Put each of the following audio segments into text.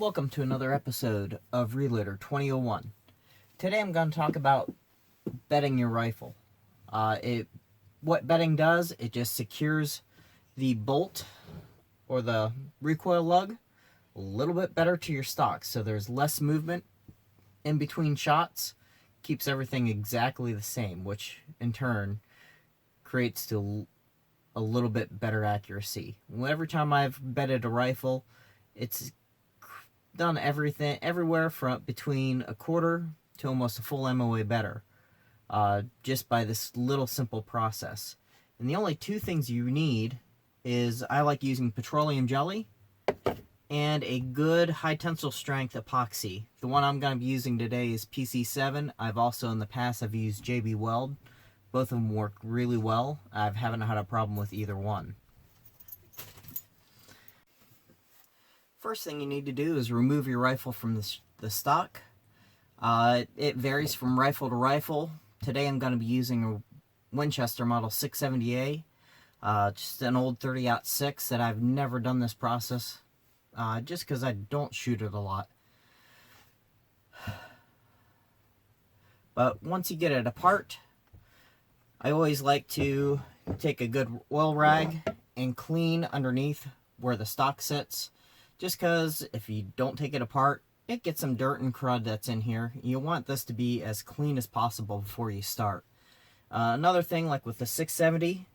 Welcome to another episode of Reloader 2001. Today I'm going to talk about bedding your rifle. What bedding does, it just secures the bolt or the recoil lug a little bit better to your stock, so there's less movement in between shots, keeps everything exactly the same, which in turn creates a little bit better accuracy. Every time I've bedded a rifle, it's done everything everywhere from between a quarter to almost a full MOA better, just by this little simple process. And the only two things you need is, I like using petroleum jelly and a good high tensile strength epoxy. The one I'm going to be using today is PC7. I've also in the past I've used JB Weld. Both of them work really well. I haven't had a problem with either one. First thing you need to do is remove your rifle from the stock. It varies from rifle to rifle. Today I'm going to be using a Winchester model 670A, just an old 30-06 that I've never done this process, just because I don't shoot it a lot. But once you get it apart, I always like to take a good oil rag and clean underneath where the stock sits. Just because if you don't take it apart, it gets some dirt and crud that's in here. You want this to be as clean as possible before you start. Another thing, like with the 670,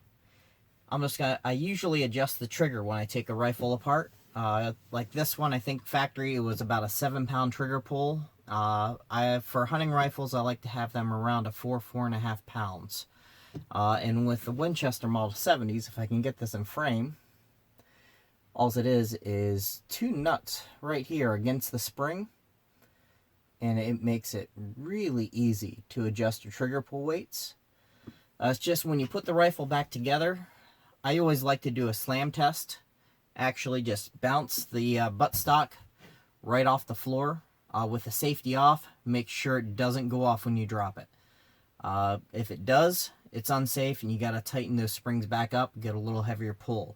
I usually adjust the trigger when I take a rifle apart. Like this one, I think factory, it was about a 7-pound trigger pull. For hunting rifles, I like to have them around a 4.5 pounds. And with the Winchester Model 70s, if I can get this in frame, all it is two nuts right here against the spring, and it makes it really easy to adjust your trigger pull weights. It's just when you put the rifle back together, I always like to do a slam test. Actually just bounce the buttstock right off the floor with the safety off. Make sure it doesn't go off when you drop it. If it does, it's unsafe and you got to tighten those springs back up, get a little heavier pull.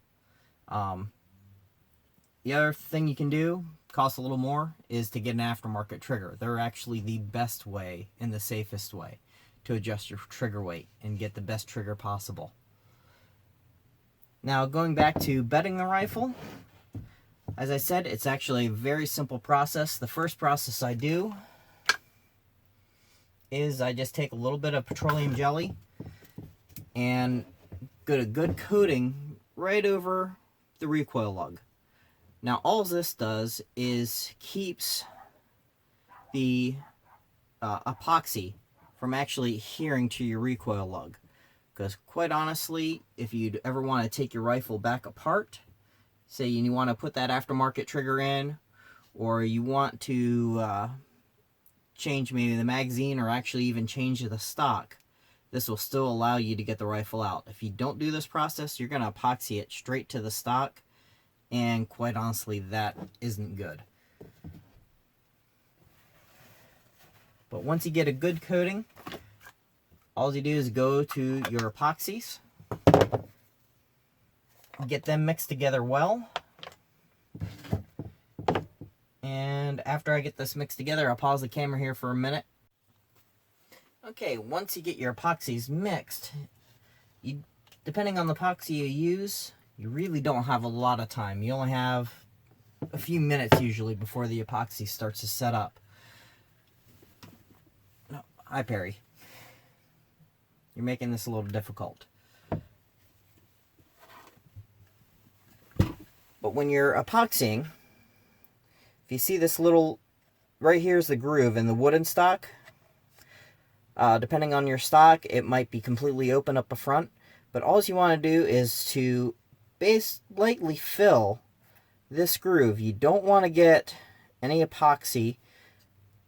The other thing you can do, costs a little more, is to get an aftermarket trigger. They're actually the best way and the safest way to adjust your trigger weight and get the best trigger possible. Now, going back to bedding the rifle, as I said, it's actually a very simple process. The first process I do is I just take a little bit of petroleum jelly and get a good coating right over the recoil lug. Now, all this does is keeps the epoxy from actually adhering to your recoil lug. Because quite honestly, if you'd ever want to take your rifle back apart, say you want to put that aftermarket trigger in, or you want to change maybe the magazine, or actually even change the stock, this will still allow you to get the rifle out. If you don't do this process, you're going to epoxy it straight to the stock, and quite honestly, that isn't good. But once you get a good coating, all you do is go to your epoxies, get them mixed together well. And after I get this mixed together, I'll pause the camera here for a minute. Okay, once you get your epoxies mixed, depending on the epoxy you use, you really don't have a lot of time. You only have a few minutes usually before the epoxy starts to set up. No, hi Perry. You're making this a little difficult. But when you're epoxying, if you see this little, right here is the groove in the wooden stock. Depending on your stock, it might be completely open up the front. But all you want to do is to lightly fill this groove. You don't want to get any epoxy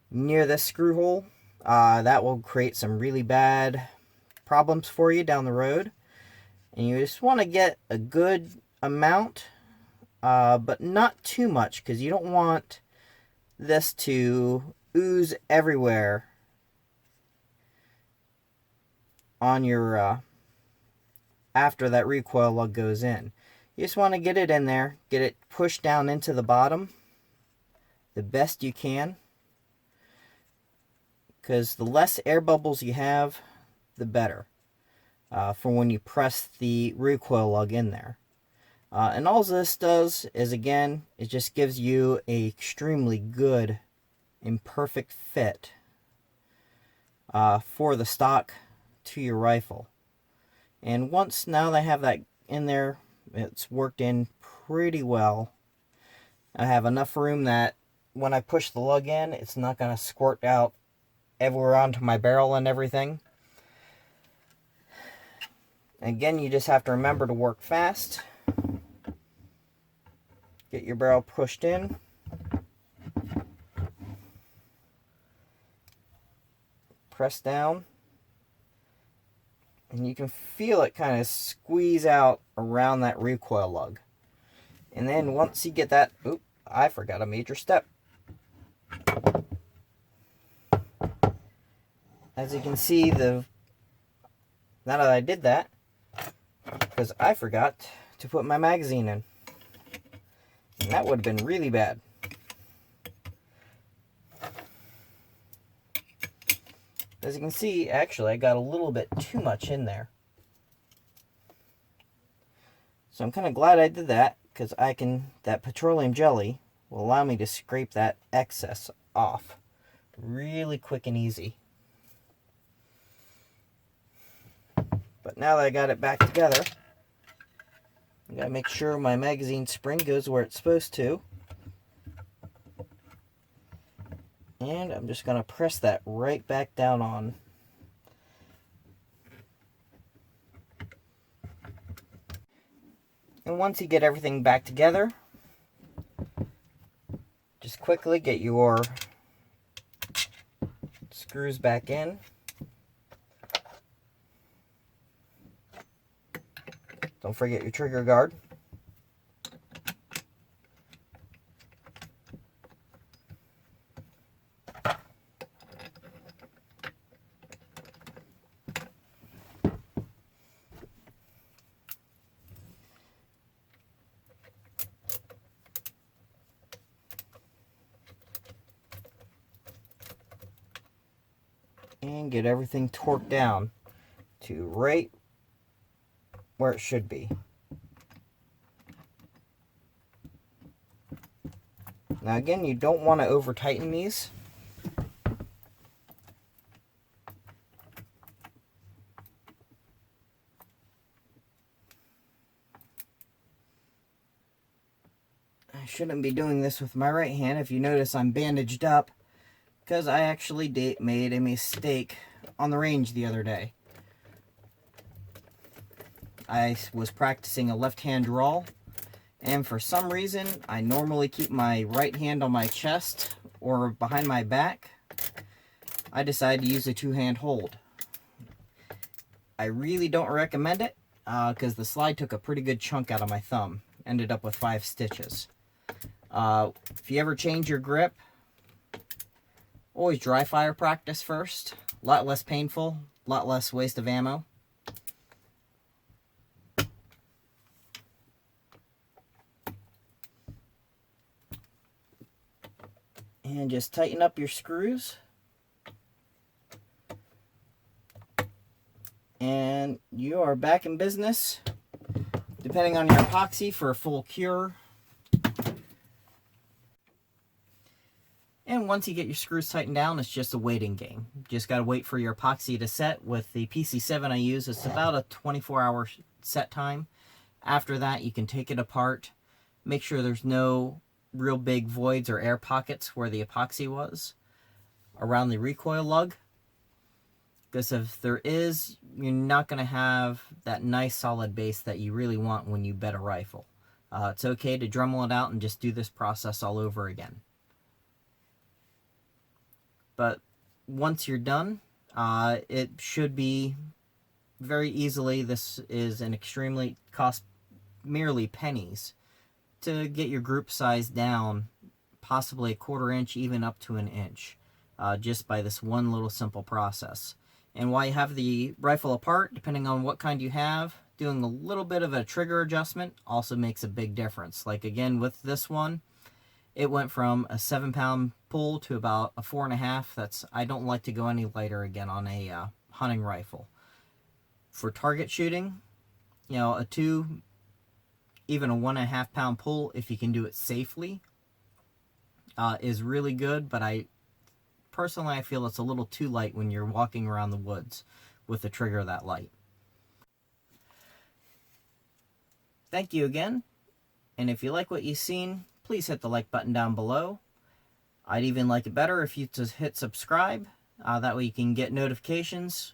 near this screw hole. That will create some really bad problems for you down the road. And you just want to get a good amount, but not too much, because you don't want this to ooze everywhere on your after that recoil lug goes in. You just want to get it in there, get it pushed down into the bottom, the best you can, because the less air bubbles you have, the better for when you press the recoil lug in there. And all this does is, again, it just gives you a extremely good and perfect fit for the stock to your rifle. And once now that I have that in there, it's worked in pretty well. I have enough room that when I push the lug in, it's not going to squirt out everywhere onto my barrel and everything. Again, you just have to remember to work fast. Get your barrel pushed in. Press down. And you can feel it kind of squeeze out around that recoil lug. And then once you get that, oop, I forgot a major step. As you can see, now that I did that, because I forgot to put my magazine in. And that would have been really bad. As you can see, actually, I got a little bit too much in there. So I'm kind of glad I did that, because that petroleum jelly will allow me to scrape that excess off really quick and easy. But now that I got it back together, I gotta make sure my magazine spring goes where it's supposed to. And I'm just gonna press that right back down on. And once you get everything back together, just quickly get your screws back in. Don't forget your trigger guard. And get everything torqued down to right where it should be. Now again, you don't want to over tighten these. I shouldn't be doing this with my right hand. If you notice, I'm bandaged up because I actually made a mistake on the range the other day. I was practicing a left-hand draw, and for some reason, I normally keep my right hand on my chest or behind my back. I decided to use a two-hand hold. I really don't recommend it because the slide took a pretty good chunk out of my thumb. Ended up with 5 stitches. If you ever change your grip, always dry fire practice first. A lot less painful, a lot less waste of ammo. And just tighten up your screws. And you are back in business, depending on your epoxy, for a full cure. And once you get your screws tightened down, it's just a waiting game. Just got to wait for your epoxy to set. With the PC7 I use, it's about a 24-hour set time. After that, you can take it apart. Make sure there's no real big voids or air pockets where the epoxy was around the recoil lug. Because if there is, you're not going to have that nice solid base that you really want when you bed a rifle. It's okay to Dremel it out and just do this process all over again. But once you're done, it should be very easily. This is an extremely cost merely pennies to get your group size down, possibly a 1/4 inch, even up to an inch, just by this one little simple process. And while you have the rifle apart, depending on what kind you have, doing a little bit of a trigger adjustment also makes a big difference. Like again with this one, it went from a 7-pound pull to about a 4.5. I don't like to go any lighter again on a hunting rifle. For target shooting, a 2, even a 1.5-pound pull, if you can do it safely, is really good. But personally, I feel it's a little too light when you're walking around the woods with a trigger that light. Thank you again, and if you like what you've seen, please hit the like button down below. I'd even like it better if you just hit subscribe. That way you can get notifications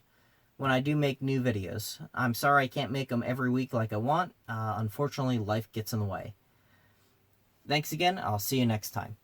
when I do make new videos. I'm sorry I can't make them every week like I want. Unfortunately, life gets in the way. Thanks again. I'll see you next time.